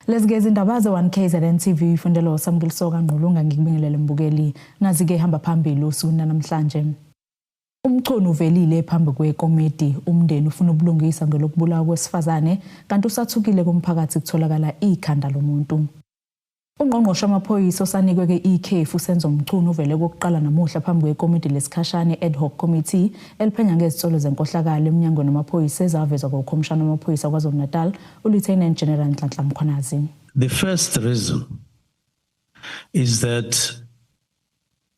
Lesgezi indaba ze-1 KZN TV ifundelo Samkelisoka Ngqulunga ngikubingelele mbukeli nazi ke hamba phambili usuku namhlanje. Umchunu uvelile phambi kwekomiti umndeni ufuna ubulungisa ngelokubulawa kwesifazane kanti usathukile kumphakathi kutholakala ikhanda lomuntu. Ungqongqoshe wamaphoyisa osanikwe ke ikhefu senzo umchunu uvele kokuqala namuhla phambi kwekomiti lesikhashane ad hoc committee eliphenya ngezitsolo zenkohlakalo eminyangweni wamaphoyisa ezavezwa ngokomishana wamaphoyisa kwaZulu-Natal uLieutenant General Nhlanhla Mkhwanazi. The first reason is that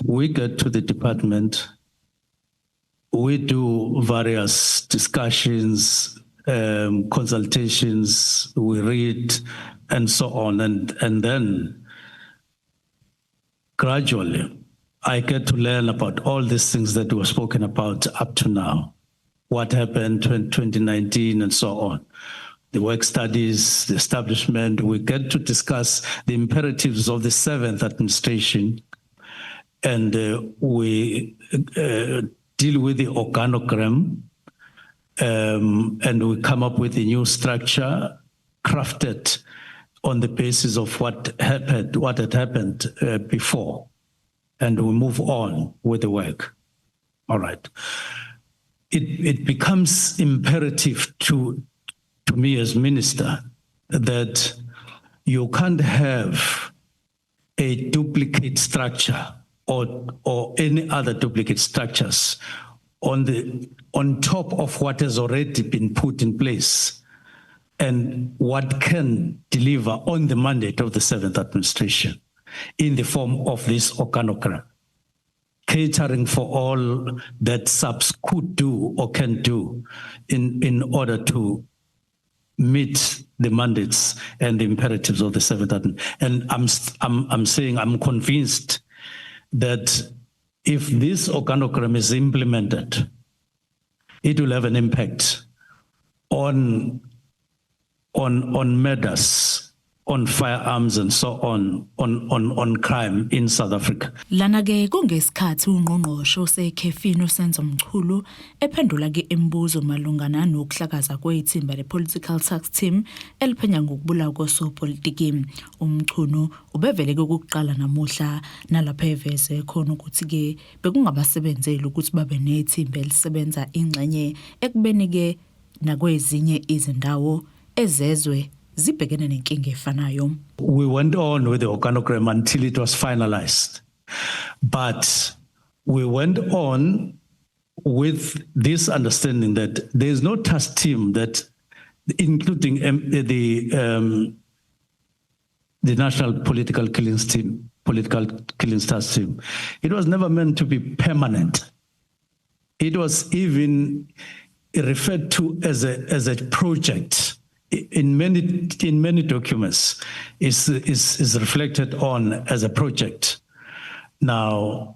we get to the department, we do various discussions, consultations, we read and so on, and then gradually I get to learn about all these things that were spoken about up to now, what happened in 2019 and so on. The work studies, the establishment, we get to discuss the imperatives of the 7th administration, and we deal with the organogram, and we come up with a new structure crafted on the basis of what had happened before, and we move on with the work. All right. It becomes imperative to me as minister that you can't have a duplicate structure or any other duplicate structures on top of what has already been put in place and what can deliver on the mandate of the 7th administration in the form of this organogram, catering for all that SAPS could do or can do in order to meet the mandates and the imperatives of the 7th administration. And I'm saying I'm convinced that if this organogram is implemented, it will have an impact on murders, on firearms and so on crime in South Africa. Lana ke kungesikhathi ungqongqoshe osekhefini osenza umchulu ephendula ke embuzo malungana nokuhlakaza kwethimba le-political tax team eliphenya ngokubulawa kosopolitiki. Umchunu ubevele ke ukuqala namuhla nalapha eveze khona ukuthi ke bekungabasebenzeli ukuthi babe nethimba elisebenza ingxenye ekubeni ke nakwezinye izindawo ezezwe zibhekene nenkinga efanayo. We went on with the organogram until it was finalized, but we went on with this understanding that there is no task team that, including the National Political Killings Team, Political Killings Task Team, it was never meant to be permanent. It was even referred to as a project. In many documents is reflected on as a project. Now,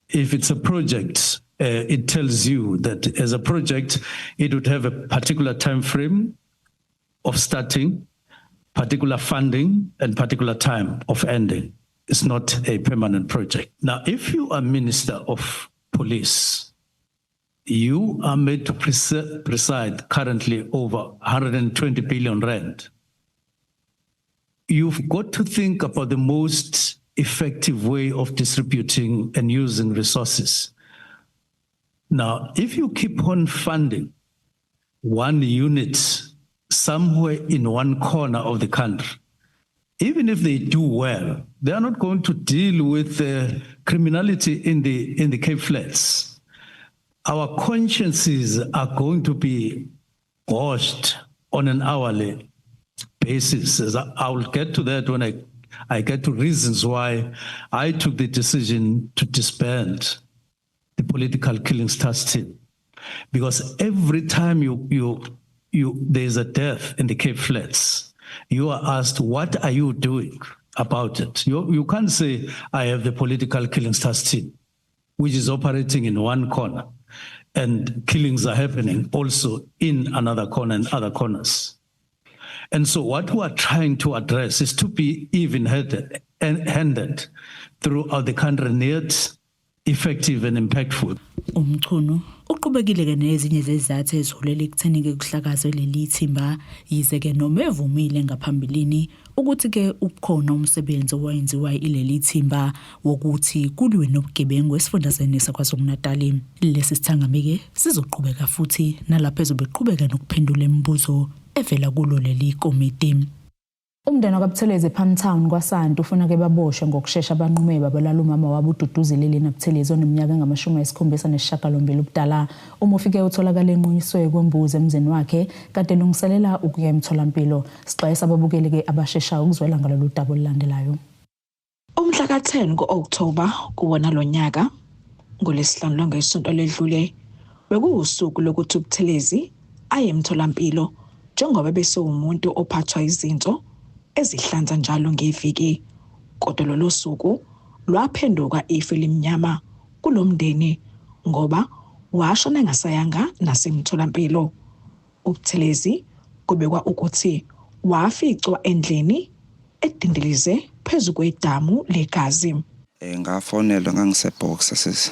if it's a project, it tells you that as a project, it would have a particular time frame of starting, particular funding, and particular time of ending. It's not a permanent project. Now, if you are Minister of Police, you are made to preside currently over 120 billion rand. You've got to think about the most effective way of distributing and using resources. Now, if you keep on funding one unit somewhere in one corner of the country, even if they do well, they are not going to deal with criminality in the Cape Flats. Our consciences are going to be washed on an hourly basis. As I will get to that when I get to reasons why I took the decision to disband the Political Killings Task Team. Because every time there's a death in the Cape Flats, you are asked, what are you doing about it? You can't say, I have the Political Killings Task Team, which is operating in one corner, and killings are happening also in another corner and other corners. And so what we are trying to address is to be even-handed throughout the country, and yet effective and impactful. Umchunu Uqhubekile-ke nezinye zezizathu eziholela ekutheni-ke kuhlakazwe leli thimba, yize-ke noma evumile ngaphambilini ukuthi-ke ukhona umsebenzi owenziwa ileli thimba wokuthi kulwe nobugebengu esifundazweni saKwaZulu-Natal. Lesi sithangami-ke sizoqhubeka futhi nalapho ezobe qhubeka nokuphendula imibuzo evela kulo leli komiti. Umndeni wakaButhelezi ePalmtown kwaSantu ufuna-ke baboshwe ngokushesha abanqume babalala umama wabo uDuduzi Lilina Buthelezi oneminyaka engama-78 ubudala. Uma ufike utholakala enqunyiswe kwembuzi emzini wakhe kade lungiselela ukuya emtholampilo. Sixwayisa ababukeli-ke abasheshayo ukuzwela ngalolu daba olulandelayo. Umhla ka-10 ku-October kuwona lo nyaka, ngoLwesihlanu langesonto ledlule, bekuwusuku lokuthi uButhelezi aye emtholampilo njengoba bese umuntu ophathwa izinto ezihlanza njalo ngeviki. Kodwa lolo suku lwaphenduka ifu elimnyama kulo mndeni ngoba washona engasayanga nasemtholampilo. uButhelezi kubekwa ukuthi waficwa endlini edindilize phezu kwedamu legazi. Ngafonelwa ngangiseboxa sisi.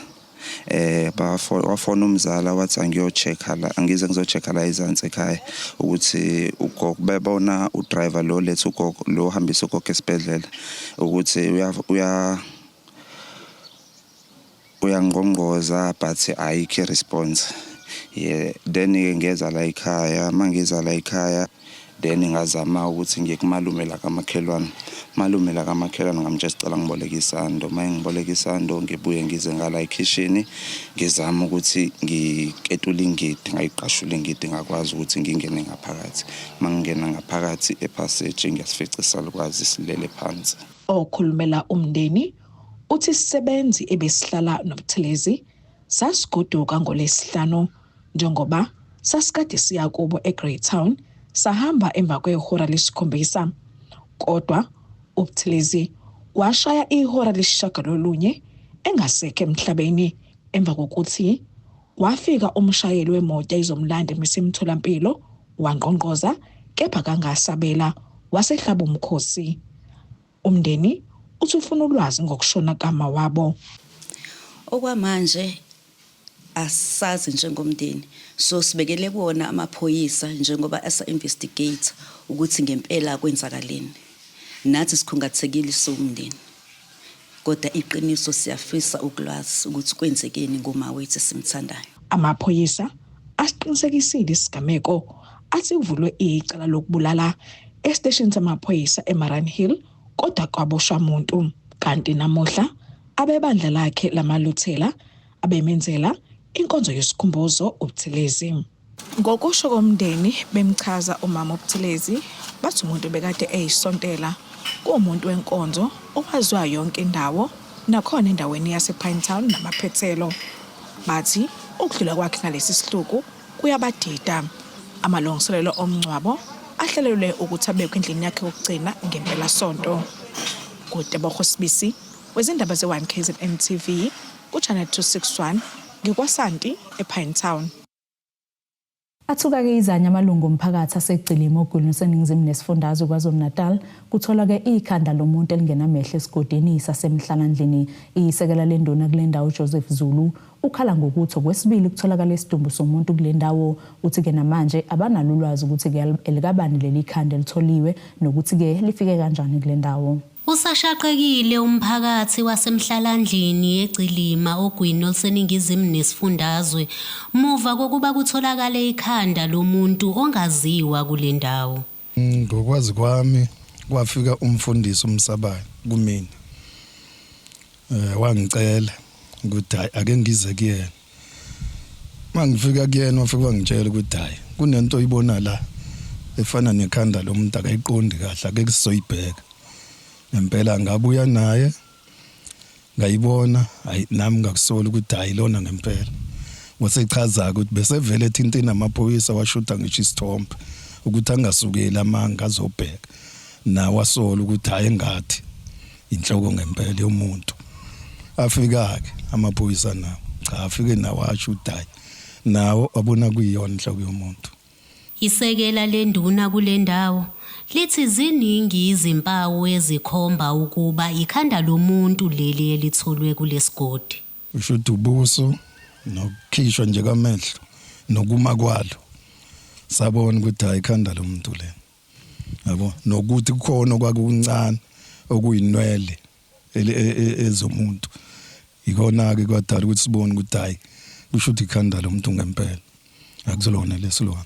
Wafona umzala wathi angiyochecka la, angize ngizochecka la izansi ekhaya ukuthi ugogo bebona udriver lo lethu ugogo lo hambisa ugogo esibhedlela ukuthi uyangqongqoza but ayikho response. Then ngeza la ekhaya, mangiza la ekhaya then ngazama ukuthi ngiye kumalume la kamakhelwane. Malume la kamakhelwane ngamtshela ngiboleka isando, ngiboleka isando ngibuye ngize ngala ekitchen ngizama ukuthi ngiketula ingidi, ngayiqashula ingidi ngakwazi ukuthi ngingene ngaphakathi. Mangingena ngaphakathi epassage ngiyasifica isalukwazi silele phansi. Okhulumela umndeni uthi isisebenzi ebesihlala noButhelezi sasigoduka ngoLwesihlanu njengoba sasikade siya kubo eGreytown, sahamba emva kwehora lesikhombisa. Kodwa uButhelezi washaya ihora lesishagalolunye engasekho emhlabeni emva kokuthi wafika umshayeli wemoto izomlanda emtholampilo wangqongqoza kepha kangasabela wasehlaba umkhosi. Umndeni uthi ufuna ulwazi ngokushona kama wabo. Okwamanje asazi njengomndeni, so sibekele kuona amaphoyisa njengoba asa-investigate ukuthi ngempela kwenzakaleni. Nathi sikhungathekile somndeni, kodwa iqiniso siyafisa ukulazi ukuthi kwenzekeni ngoma wethu simthandayo. Amaphoyisa asiqinisekisile isigameko athi kuvulwe icala lokubulala esiteshini samaphoyisa eMarine kodwa kwaboshwa umuntu. Kanti namuhla abebandla lakhe lamaluthela abemenzela inkonzo yesikhumbuzo uButhelezi. Ngokusho komndeni bemchaza umama uButhelezi bathi umuntu bekade eyisontela kumuntu wenkonzo owaziwa yonke indawo nakhona endaweni yasePalmtown namaphethelo. Bathi ukudlula kwakhe ngalesi sihluku kuyabadida. Amalungiselelo omngcwabo ahlelelwe ukuthi abekwe endlini yakhe yokugcina ngempela sonto. Kutebogo Sibisi wezindaba ze1KZN TV kuChannel 261 ngikwaSanti ePalmtown. Athuka-ke izanya amalungu omphakathi asegcilima ogwini oseningizimu nesifundazwe KwaZulu-Natal kuthola-ke ikhanda lomuntu elingenamehlo esigodini sasemhlalandlini. Isekela lenduna kule ndawo uJoseph Zulu ukhala ngokuthi okwesibili kutholakala isidumbu somuntu kule ndawo. Uthi-ke namanje abanalo ulwazi ukuthi-ke elikabani leli khanda elitholiwe nokuthi-ke lifike kanjani kule ndawo. Usashaqekile umphakathi wasemhlalandlini egcilima ogwini oluseningizimu nesifundazwe muva kokuba kutholakala ikhanda lomuntu ongaziwa kule ndawo. Ngokwazi kwami kwafika umfundisi uMsabayo kumina. Wangicela ukuthi ake ngize kuyena. Mangifika kuyena wafika wangitshela ukuthi hayi kunento oyibona la efana nekhanda lomuntu akayiqondi kahle ake sizoyibheka. Ngempela ngabuya naye ngayibona nami ngakusola ukuthi hayi lona ngempela. Wasechaza ukuthi bese vele ethinta namaphoyisa washuta ngisho isithombe ukuthi angasukeli amanga azobheka. Na wasola ukuthi hayi ngathi inhloko ngempela yomuntu. Afika ke amaphoyisa nawo cha afike nawo asho ukuthi hayi nawo abona kuyiyona inhloko yomuntu. Isekela lenduna kule ndawo lithi ziningi izimpawu ezikhomba ukuba ikhanda lomuntu leli elitholwe kulesigodi. Usho ubuso nokukhishwa nje kamehlo nokuma kwalo sabona ukuthi hayi ikhanda lomuntu le yabo nokuthi kukhona kwakuncane okuyinwele ezomuntu ikona ke kwadala ukuthi sibone ukuthi hayi kusho ukuthi ikhanda lomuntu ngempela akuzolona lesilwana.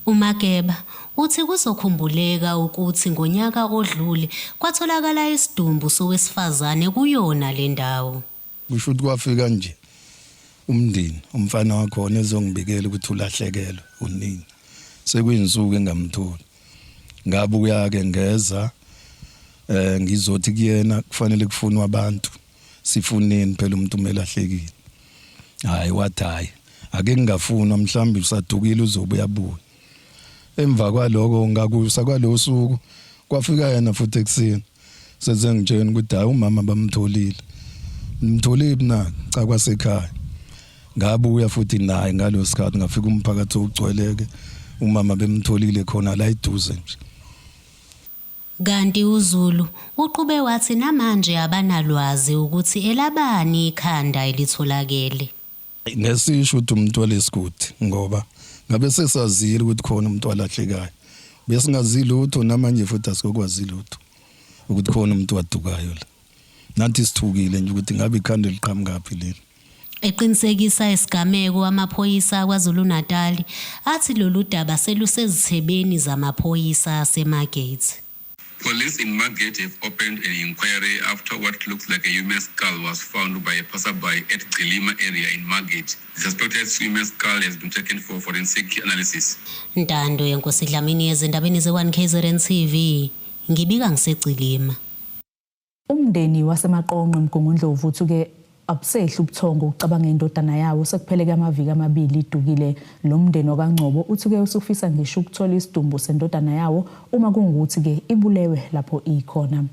uMageba uthi kuzokhumbuleka ukuthi ngonyaka odlule kwatholakala isidumbu sowesifazane kuyona le ndawo. Kusho ukuthi kwafika nje umndeni umfana wakho nezongibikela ukuthi ulahlekelwe unini sekuyinsuku engamtholi ngabe uyake ngeza ngizothi kuyena kufanele kufunwa abantu sifuneni phela umuntu umelahlekile hayi wathi hayi ake ngingafunwa mhlambi usadukile uzobuya buya emva kwaloko ngakusa kwalo suku kwafika yena futhi ekseni senze ngitshela ukuthi hayi umama bamtholile mtholile na cha kwasekhaya ngabuya futhi naye ngalosikhathi ngafika umphakathi ogcweleke umama bemtholile khona la iduze nje. Kanti uZulu uqhube wathi namanje abanalwazi ukuthi elabani ikhanda elitholakele. Ngesisho ukuthi umuntu walesigodi ngoba ngabe sesazile ukuthi khona umuntu walahlekayo bese ngazi lutho namanje futhi asikwazi lutho ukuthi khona umuntu wadukayo la nathi sithukile nje ukuthi ngabe ikhanda liqhamukapi leli. Eqinisekisa isigameko amaphoyisa kwaZulu Natal athi lolu daba selusezithebeni zamaphoyisa aseMargate. Police in Margate have opened an inquiry after what looks like a human skull was found by a passerby at Gcilima area in Margate. The suspected human skull has been taken for forensic analysis. Ntando yenkosi Dlamini ezindabeni ze1 KZN TV ngibika ngisegcilima. Umndeni waseMaqonqo eMgungundlovu uthuke abusehla ubuthongo ucabanga indodana yawo sekupheleke amaviki amabili idukile lo mndeni wakangcobo uthuke usufisa ngisho ukuthola isidumbu sendodana yawo uma kungukuthi ke ibulewe lapho ikhona.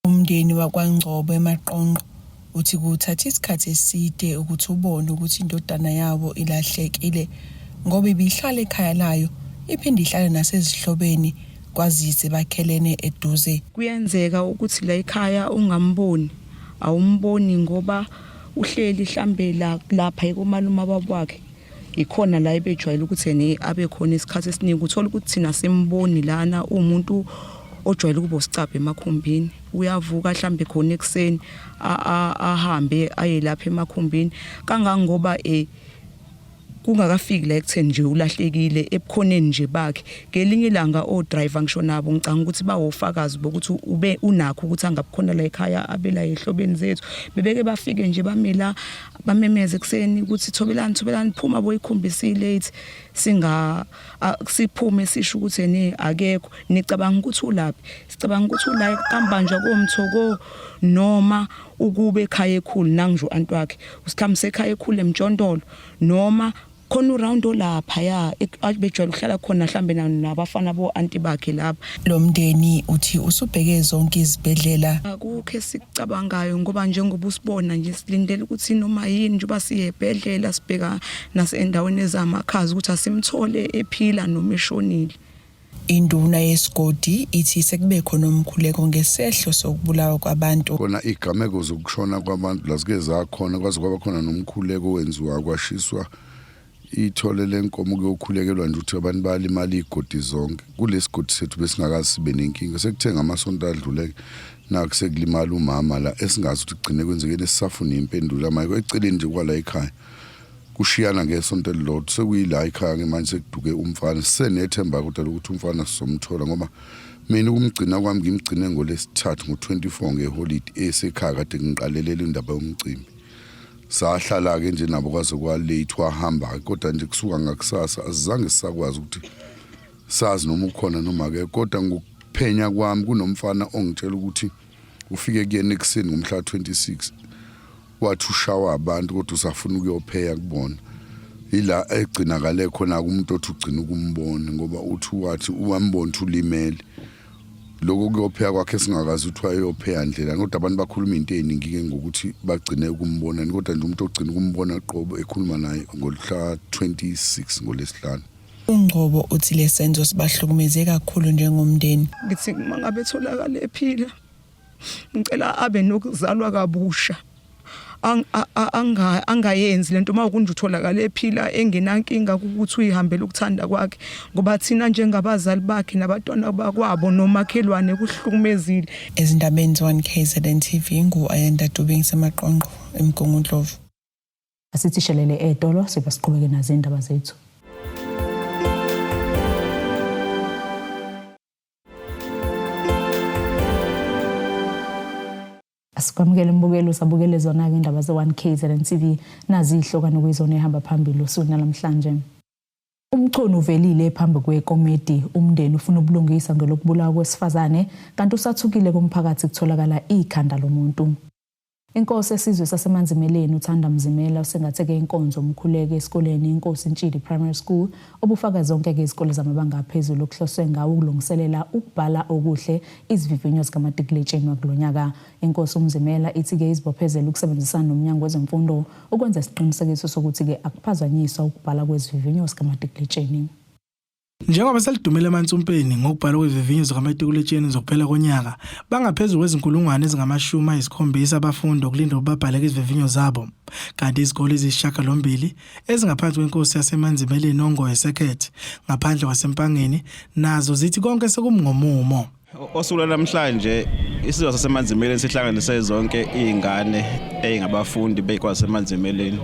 Umndeni wakwaNgcobo eMaqonqo uthi kuthatha isikhathi eside ukuthi ubone ukuthi indodana yawo ilahlekile ngoba ibihlala ekhaya layo iphinde ihlale nasezihlobeni kwazise bakhelene eduze. Kuyenzeka ukuthi la ekhaya ungamboni awumboni ngoba uhleli mhlambe lapha ekomaluma babakhe ikhona la ebejwayele ukuthi ne abe khona isikhathi esiningi uthola ukuthi thina simboni lana umuntu ojwayele kubo sicaphe emakhumbini uyavuka mhlambe khona ekseni ahambe aye lapha emakhumbini kangangoba kungakafiki la ekutheni nje ulahlekile ebukhoneni nje bakhe ngelinye ilanga o driver ngisho nabo ngicanga ukuthi bawofakazi bokuthi ube unakho ukuthi angabukhona la ekhaya abela ehlobeni zethu bebeke bafike nje bamela bamemeze ekseni ukuthi thobelani phuma boyikhombisile ethi singa siphume sisho ukuthi ne akekho nicabanga ukuthi ulaphi sicabanga ukuthi ula ekambanjwa komthoko noma ukube ekhaya ekhulu nangisho antwakhe usikhambise ekhaya ekhulu eMjondolo noma khona uround olapha ya bejwayele ukuhlala khona mhlambe nabafana bo anti bakhe lapha. Lo mndeni uthi usubheke zonke izibhedlela akukho esikucabangayo ngoba njengoba usibona nje silindele ukuthi noma yini njengoba siye ebhedlela sibheka nasendaweni ezamakhazi ukuthi asimthole ephila noma eshonile. Induna yesigodi ithi sekube khona umkhuleko ngesehlo sokubulawa kwabantu. Khona igameko zokushona kwabantu lasike zakhona kwaze kwaba khona nomkhuleko owenziwa kwashiswa ithole lenkomo kuyokhulekelwa nje ukuthi abantu balimali igodi zonke kulesigodi sethu besingakazi sibe nenkinga sekuthenga amasonto adlule nakusekulimala umama la esingazi ukuthi kugcine kwenzekeni esisafuna impendulo manje eceleni nje kwala ekhaya kushiyana ngesonto elilodwa sekuyila ekhaya manje sekuduke umfana senethemba ukuthi umfana sizomthola ngoba mina ukumgcina kwami ngimgcine ngolesithathu ngo24 ngeholiday esekhaya kade ngiqalelela indaba yomcimbi sahlala ke nje nabo kwaze kwalate wahamba kodwa nje kusuka ngakusasa azange sisakwazi ukuthi sazi noma ukhona noma ke kodwa ngokuphenya kwami kunomfana ongitshela ukuthi ufike kuyena ekseni ngomhla 26 wathi ushawa abantu kodwa usafuna ukuyopheya kubona ila egcinakale khona kumuntu othi ugcina ukumbona ngoba uthi wathi uwambona ulimele lokho kuyopheya kwakhe singakazi ukuthi wayopheya ndlela kodwa abantu bakhuluma into eziningi ke ngokuthi bagcine ukumbona kodwa nje umuntu ogcina ukumbona qobo ekhuluma naye ngolhla 26 ngolesihlanu. uNgcobo uthi lesenzo sibahlukumeze kakhulu njengomndeni. Ngithi mangabe etholakala ephila ngicela abe nokuzalwa kabusha angayenzi lento mawukunje utholakala ephila engenankinga ukuthi uyihambele ukuthanda kwakhe ngoba thina njengabazali bakhe nabatwana bakwabo nomakhelwane kuhlukumezile. Ezindabeni ze-1 KZN TV ngu-Ayanda Dube ngisemaqonqo eMgungundlovu. Asithi shelele etolo siqhubeke nazo indaba zethu. Asikwamukele mbukelo sabukele zona ke indaba ze-1 KZN TV nazi ihlokano kwizona ehamba phambili usuku namhlanje. Umchunu uvelile phambi kwekomiti umndeni ufuna ubulungisa ngelokubulawa kwesifazane kanti usathukile kumphakathi kutholakala ikhanda lomuntu. Inkosi esizwe sasemanzimeleni uThanda Mzimela usengatheke inkonzo omkhuleko esikoleni Inkosi Ntshidi Primary School obufaka zonke ke izikole zamabanga aphezulu okuhloswe ngawo ukulungiselela ukubhala okuhle izivivinyo zikamatikuletsheni wakulonyaka. Inkosi uMzimela ithi ke izibophezela ukusebenzisana nomnyango wezemfundo ukwenza isiqinisekiso sokuthi ke akuphazanyiswa ukubhala kwezivivinyo zikamatikuletsheni. Njengoba selidumela eMantsompeni ngokubhala kwezivivinyo zikamatikuletsheni zokuphela konyaka bangaphezulu kwezinkulungwane ezingama-70 abafundi okulinda ukubabhala izivivinyo zabo kanti izikole eziyisishiyagalombili ezingaphansi kwenkosi yasemanzimeleni Ongoye Sekhet ngaphandle kwaseMpangeni nazo zithi konke sekumngomumo. Osuku namhlanje isizwe sasemanzimeleni sihlanganise zonke izingane ezingabafundi bekwasemanzimeleni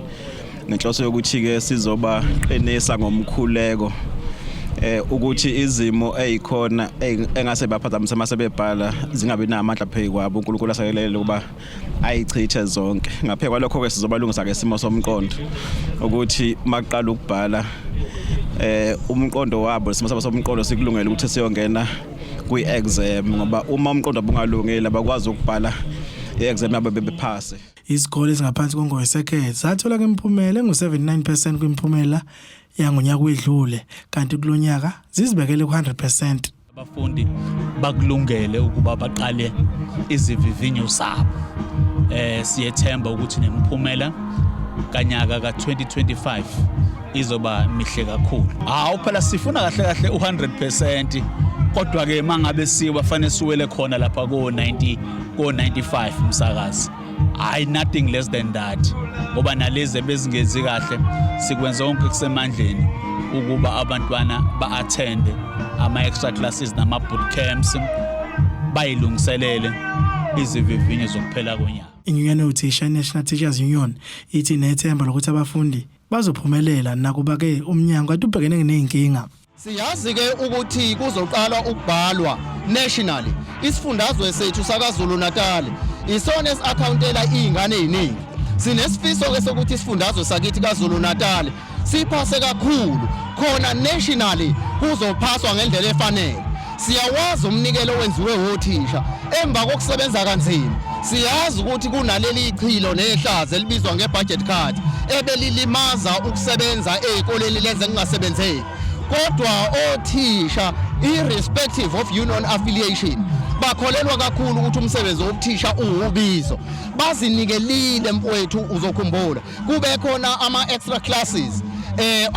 ngenhloso yokuthi ke sizoba qinisa ngomkhuleko ukuthi izimo ezikhona engase baphazamisa masebebhala zingabe namandla phezu kwabo uNkulunkulu asakelele ukuba ayichithe zonke. Ngaphezulu kwalokho ke sizobalungisa ke isimo somqondo ukuthi maqala ukubhala umqondo wabo isimo sabo somqondo sikulungele ukuthi siyongena kwi-exam ngoba uma umqondo bungalungile bakwazi ukubhala i-exam yabo bephase. Izikole ezingaphansi kweNgoye Sekhet zathola imiphumela engu-79% kwimiphumela yangonyaka wedlule kanti kulonyaka zizibekele ku-100%. Abafundi bakulungele ukuba baqale izivivinyo zabo. Siyethemba ukuthi nemiphumela kanyaka ka-2025 izoba mihle kakhulu. Phela sifuna kahle u-100% kodwa ke mangabe siwafanele siwele khona lapha ko-95 umsakazi. Nothing less than that. Ngoba nalezi bezingenzi kahle sikwenza konke kusemandleni ukuba abantwana ba-attend ama-extra classes nama-boot camps bayilungiselele izivivinyo zokuphela konyaka. Inyunyane yothisha National Teachers Union ithi nethemba lokuthi abafundi bazophumelela nakuba ke umnyango atubhekene nezinkinga. Siyazi ke ukuthi kuzoqala ukubhalwa nationally isifundazwe sethu sakaZulu Natal isona esi-accountela izingane eziningi. Sinesifiso ke sokuthi isifundazwe sakithi kaZulu Natal siphase kakhulu khona nationally kuzophaswa ngendlela efanele. Siyawazi umnikelo owenziwe wothisha emva kokusebenza kanzima. Siyazi ukuthi kunaleli ichilo nehlazo elibizwa ngebudget card ebelilimaza ukusebenza ezikoleni lezi engingasebenzeki. Kodwa othisha irrespective of union affiliation bakholelwa kakhulu ukuthi umsebenzi wobuthisha uwubizo. Bazinikelile mfowethu uzokhumbula kube khona ama-extra classes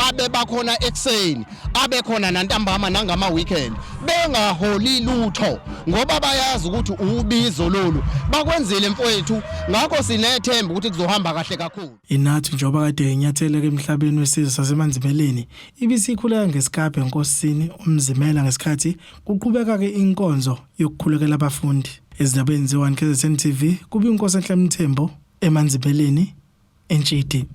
abe bakhona ekseni abe khona nantambama nangama weekend bengaholi lutho ngoba bayazi ukuthi ubizo lolu bakwenzile mfowethu ngakho sinethemba ukuthi kuzohamba kahle kakhulu. Inathi njengoba kade inyathele emhlabeni wesizwe sasemanzimeleni ibisikhuleka ngesikhabe enkosini uMzimela ngesikhathi kuqhubeka ke inkonzo yokukhulekela abafundi. Ezindabeni ze-1 KZN TV kuba inkosi enhle Mthembu emanzimeleni eNtshidi.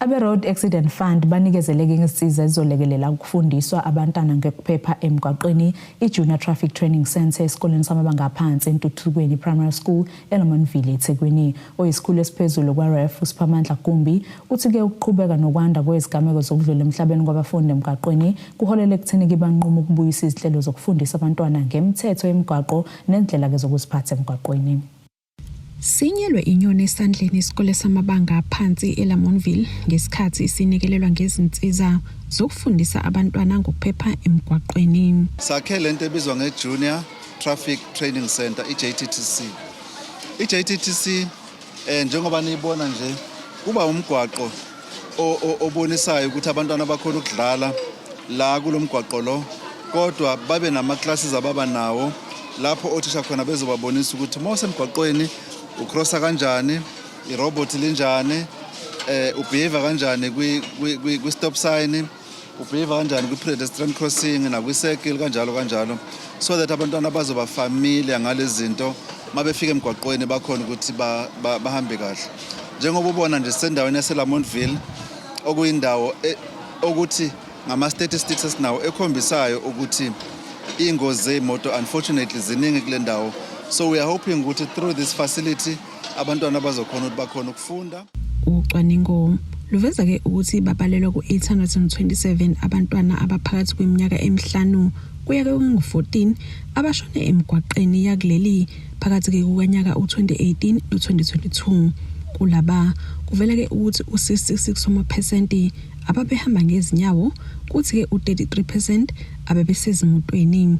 Abe-Road Accident Fund banikezeleke ngesiza ezizolekelela ukufundiswa abantwana ngekuphepha emgwaqeni iJunior Traffic Training Center esikoleni samabanga aphansi eNtuthukweni Primary School eNomanville eThekwini. Oyisikhulu esiphezulu kwa-REF uSiphamandla Gumbi uthi-ke ukuqhubeka nokwanda kwezigameko zokudlula emhlabeni kwabafundi emgwaqeni kuholele ekutheni banqume ukubuyisa izinhlelo zokufundisa abantwana ngemithetho yemigwaqo nendlela-ke zokuziphatha emgwaqeni. Sinyelwe inyoni esandleni isikole samabanga aphansi eLamontville ngesikhathi sinikelelwa ngezinsiza zokufundisa abantwana ngokuphepha emgwaqweni. Sakhe lento ebizwa ngeJunior Traffic Training Center iJTTC. iJTTC njengoba niyibona nje kuba umgwaqo obonisayo ukuthi abantwana bakhona ukudlala la kulomgwaqo lo kodwa babe nama classes ababa nawo lapho othisha khona bezobabonisa ukuthi mose emgwaqweni ukrossa kanjani irobot linjani, ubehave kanjani kwi stop sign, ubehave kanjani kwi pedestrian crossing na kwi circle kanjalo, so that abantwana bazoba familiar ngalezi zinto mabefika emgwaqweni bakhona ukuthi bahambe kahle. Njengoba ubona nje sendaweni yaseLamontville okuyindawo ukuthi ngama statistics esinawo ekhombisayo ukuthi ingozi zemoto unfortunately ziningi kule ndawo. So we are hoping ukuthi through this facility abantwana bazokhona ukuthi bakhona ukufunda. Ucwaningo luveza ke ukuthi babalelwa ku827 abantwana abaphakathi kweminyaka emihlanu kuya ku14 abashone emgwaqeni yakuleli phakathi ke kukanyaka u2018 no2022. Kulaba kuvela ke ukuthi u66% ababehamba ngezinyawo kuthi ke u33% ababesezimotweni.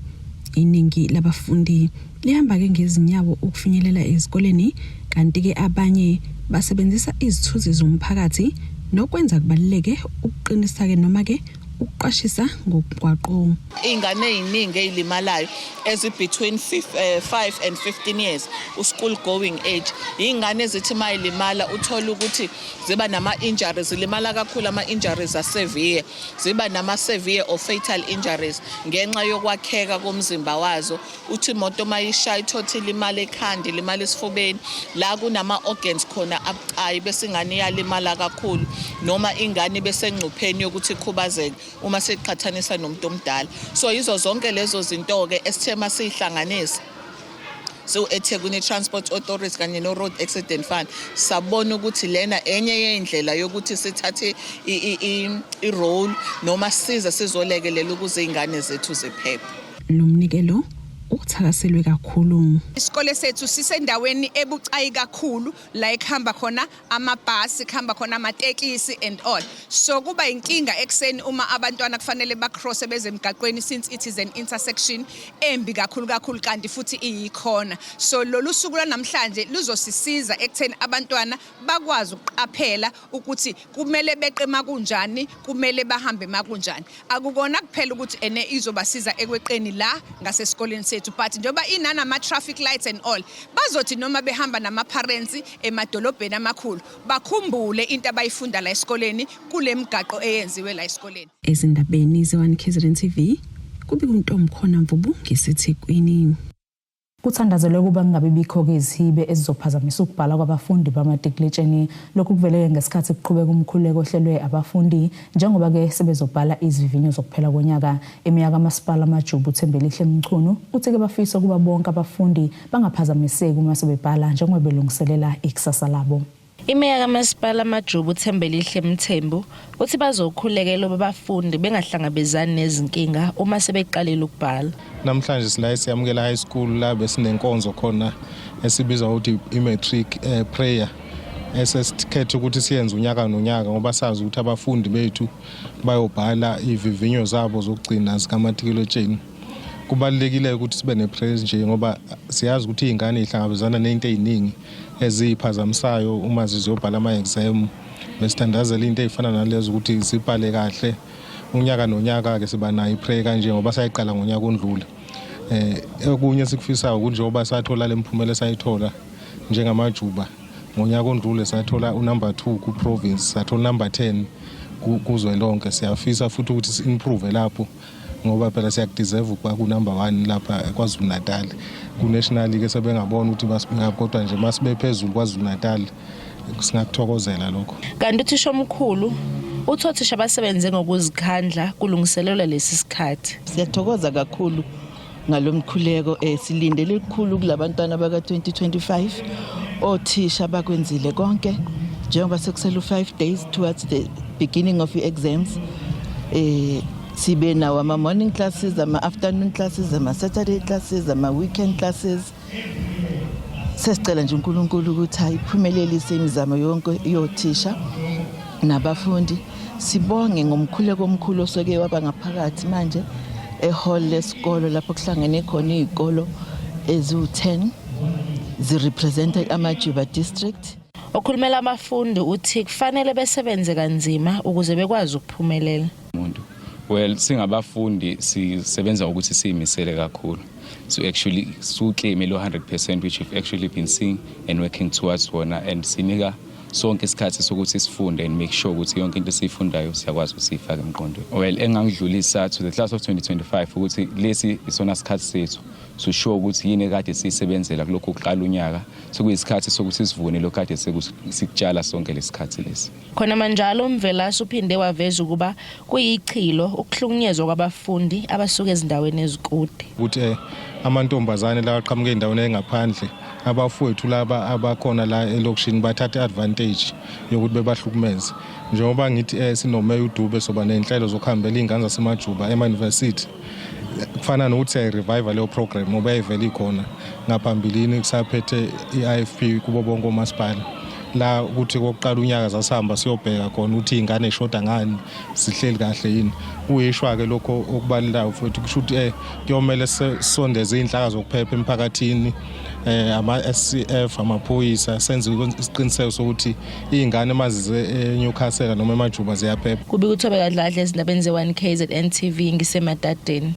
Iningi labafundi lihamba ke ngezinyawo ukufinyelela ezikoleni kanti ke abanye basebenzisa izithuthi zomphakathi nokwenza kubaluleke ukuqinisa ke noma ke ukuqashisa ngomgwaqo. Ingane eziningi ezilimalayo ezi between 5 and 15 years school going age ingane ezithi mayilimala uthola ukuthi ziba nama injuries, zilimala kakhulu ama injuries severe, ziba nama severe or fatal injuries ngenxa yokwakheka komzimba wazo. Uthi imoto mayishaya ithothi limala ekhanda, limala esifubeni la kunama organs khona abucayi bese ingane yalimala kakhulu noma ingane besengcupheni yokuthi ikhubazeke uma seqhathanisa nomuntu omdala. So yizo zonke lezo zinto ke esithema sihlanganisa so eThekwini Transport Authority kanye no Road Accident Fund sabona ukuthi lena enye yendlela yokuthi sithathe I role noma siza sizolekelela ukuze ingane zethu ziphephe. Lomnikelo uthakaselwe kakhulu. Isikole sethu sisendaweni ebucayi kakhulu la ekhamba khona amabhasi, khamba khona amatekisi and all. So kuba inkinga ekseni uma abantwana kufanele bacross bezemgaqweni since it is an intersection embi kakhulu kanti futhi iyikhona. So lolu suku namhlanje luzosisiza ekutheni abantwana bakwazi ukuqaphela ukuthi kumele beqema kunjani, kumele bahambe makunjani. Akukona kuphela ukuthi ene izobasiza ekweqeni la ngasesikoleni sethu, but njoba inana ama traffic lights and all bazothi noma behamba nama parents emadolobheni amakhulu bakhumbule into abayifunda la esikoleni kule migaqo eyenziwe la esikoleni. Ezindabeni ze1 KZN TV kubika uNtomkhona Mvubu ngeseThekwini. Kuthandazelwe kuba kungabe bikho ke izihibe ezizophazamisa ukubhala kwabafundi bamatikletsheni. Lokhu kuveleke ngesikhathi kuqhubeka umkhuleko ohlelwe abafundi njengoba ke sebezobhala izivinyo zokuphela konyaka. Eminyaka kamasipala amajubu uThembelihle Mchunu uthi ke bafisa kuba bonke abafundi bangaphazamiseki uma sebebhala njengoba belungiselela ikusasa labo. Imeya kamasipala amajubu uThembelihle Mthembu uthi bazokhulekela abafundi bengahlangabezani nezinkinga uma sebeqalile ukubhala. Namhlanje sila siyamukela high school la besinenkonzo khona esibizwa ukuthi i-matric prayer esesikhethe ukuthi siyenze unyaka nonyaka ngoba sazi ukuthi abafundi bethu bayobhala ivivinyo zabo zokugcina zikamatikletsheni. Kubalekile ukuthi sibe nepraise nje ngoba siyazi ukuthi izingane ihlangabezana nezinto eziningi eziphazamisayo uma zizobhala ama-exam. Besithandazela into ezifana nalezo ukuthi sibhale kahle unyaka nonyaka ke siba nayo iprayer kanje ngoba sayiqala ngonyaka ondlule. Okunye sikufisayo kunjengoba sathola lemphumela sayithola njengamajuba ngonyaka ondlule sathola unumber 2 ku province, sathola number 10 kuzwe lonke. Siyafisa futhi ukuthi si-improve lapho ngoba phela siyakudeserve ukuba ku number 1 lapha kwaZulu Natal. Ku national ke sebengabona ukuthi basibeka kodwa nje masibe phezulu kwaZulu Natal singakuthokozela lokho. Kanti uthisha omkhulu uthothisha abasebenze ngokuzikhandla kulungiselelwa lesi sikhathi. Siyathokoza kakhulu ngalomkhuleko silindele ukukhulu kulabantwana baka 2025. Othisha bakwenzile konke njengoba sekusele 5 days towards the beginning of the exams. Sibe nawo ama morning classes, ama afternoon classes, ama Saturday classes, ama weekend classes. Sesicela nje uNkulunkulu ukuthi ayiphumelelise imizamo yonke yothisha nabafundi. Sibonge ngomkhuleko omkhulu osoke waba ngaphakathi manje ehall lesikolo lapho kuhlangene khona izikolo ezu10 zirepresenta amajuba district. Okhulumela abafundi uthi kufanele besebenze kanzima ukuze bekwazi ukuphumelela. Well, singabafundi sisebenza ukuthi siyimisele kakhulu. to actually claim 100%, which we've actually been seeing and working towards wona, and sinika sonke isikhathi sokuthi sifunde and make sure ukuthi yonke into esifundayo siyakwazi ukuthi sifake emqondweni. Well, engangidlulisa to the class of 2025 ukuthi lesi isona sikhathi sethu to show ukuthi yini kade sisebenzela kulokho kuqala unyaka sokuyisikhathi sokuthi sivune lokho kade sikutshala sonke lesikhathi lesi. Khona manjalo uMvelase uphinde waveza ukuba kuyichilo ukuhlukunyezwa kwabafundi abasuka ezindaweni ezikude. Ukuthi amantombazane la aqhamuke endaweni engaphandle abafowethu laba abakhona la elokishini bathatha advantage yokuthi bebahlukumeze. Njengoba ngithi sinomeya uDube soba nenhlelo zokuhambela ingane zasemajuba ema-university. Kufana nokuthi revival leyo program ngoba ivele ikhona ngaphambilini kusaphethe iIFP kubo bonke omasipala la ukuthi kokuqala unyaka zasihamba siyobheka khona ukuthi ingane eshoda ngani sihleli kahle yini uyishwa ke lokho okubalulayo futhi kusho ukuthi kuyomela sondeze inhlaka zokuphepha emphakathini ama-SCF amaphoyisa senze isiqiniseko sokuthi izingane mazize eNewcastle noma emajuba ziyaphepha. Kubika uThobe Kadladla ezindabeni ze1 KZN TV ngiseMatadeni.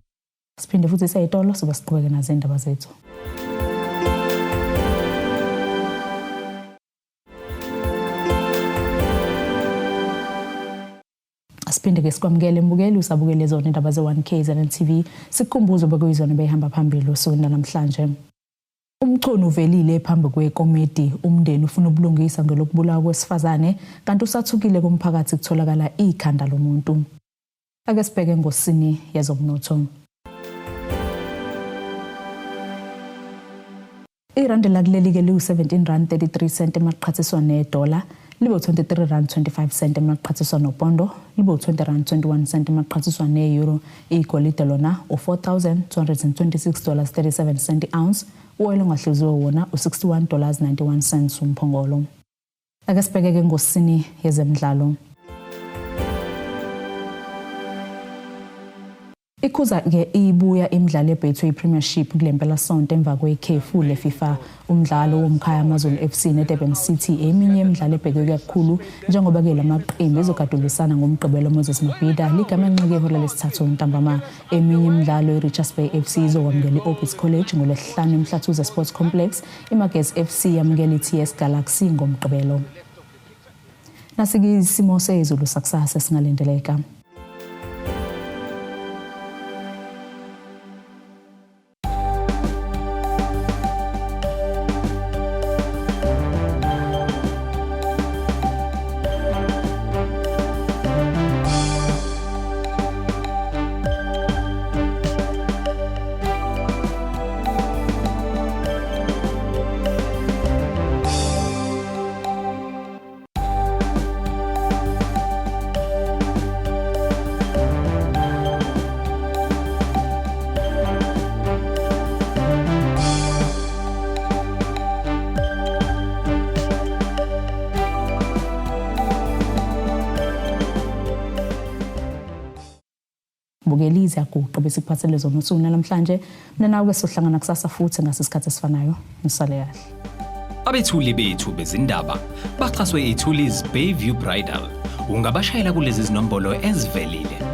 Siphinde futhi sayitolo soba siqhubeke nazo indaba zethu. Asiphinde ke sikwamukele mbukeli usabukele zona indaba ze1 KZN TV sikhumbuzo bekuyizona behamba phambili usuku namhlanje. Umchunu uvelile phambi kwekomiti umndeni ufuna ubulungisa ngelokubulawa kwesifazane kanti usathukile kumphakathi kutholakala ikhanda lomuntu. Ake sibheke ngosini yezomnotho. Irandi lakuleli ke liwu17.33 emaqhathiswa nedola, libo 23.25 emaqhathiswa nopondo, libo 20.21 emaqhathiswa neeuro, igolide lona $4,226.37 ounce, oil ongahluziwe wona $61.91 umphongolo. Ake sibheke ke ngosini yezemidlalo. Ikhuza ke ibuya imidlalo yeBetway Premiership kulempela sonto emva kwekhefu leFIFA umdlalo womkhaya AmaZulu FC neDurban City eminye imidlalo ebhekwe kakhulu njengoba ke lamaqembu ezogadulisana ngomgqibelo Moses Mabhida ligama enqike ihora lesithathu ntambama eminye imidlalo eRichards Bay FC izokwamukela iOrbits College ngolesihlanu eMhlathuze Sports Complex, iMagesi FC yamukela iTS Galaxy ngomgqibelo. Nasiki isimo sezulu sakusasa singalendeleka. Bukelize akuqo besikuphathele zona usuku namhlanje mina nawe sohlangana kusasa futhi ngasisikhathi esifanayo nisale kahle. Abethuli bethu bezindaba baxhaswe iTulis Bayview Bridal ungabashayela kulezi zinombolo ezivelile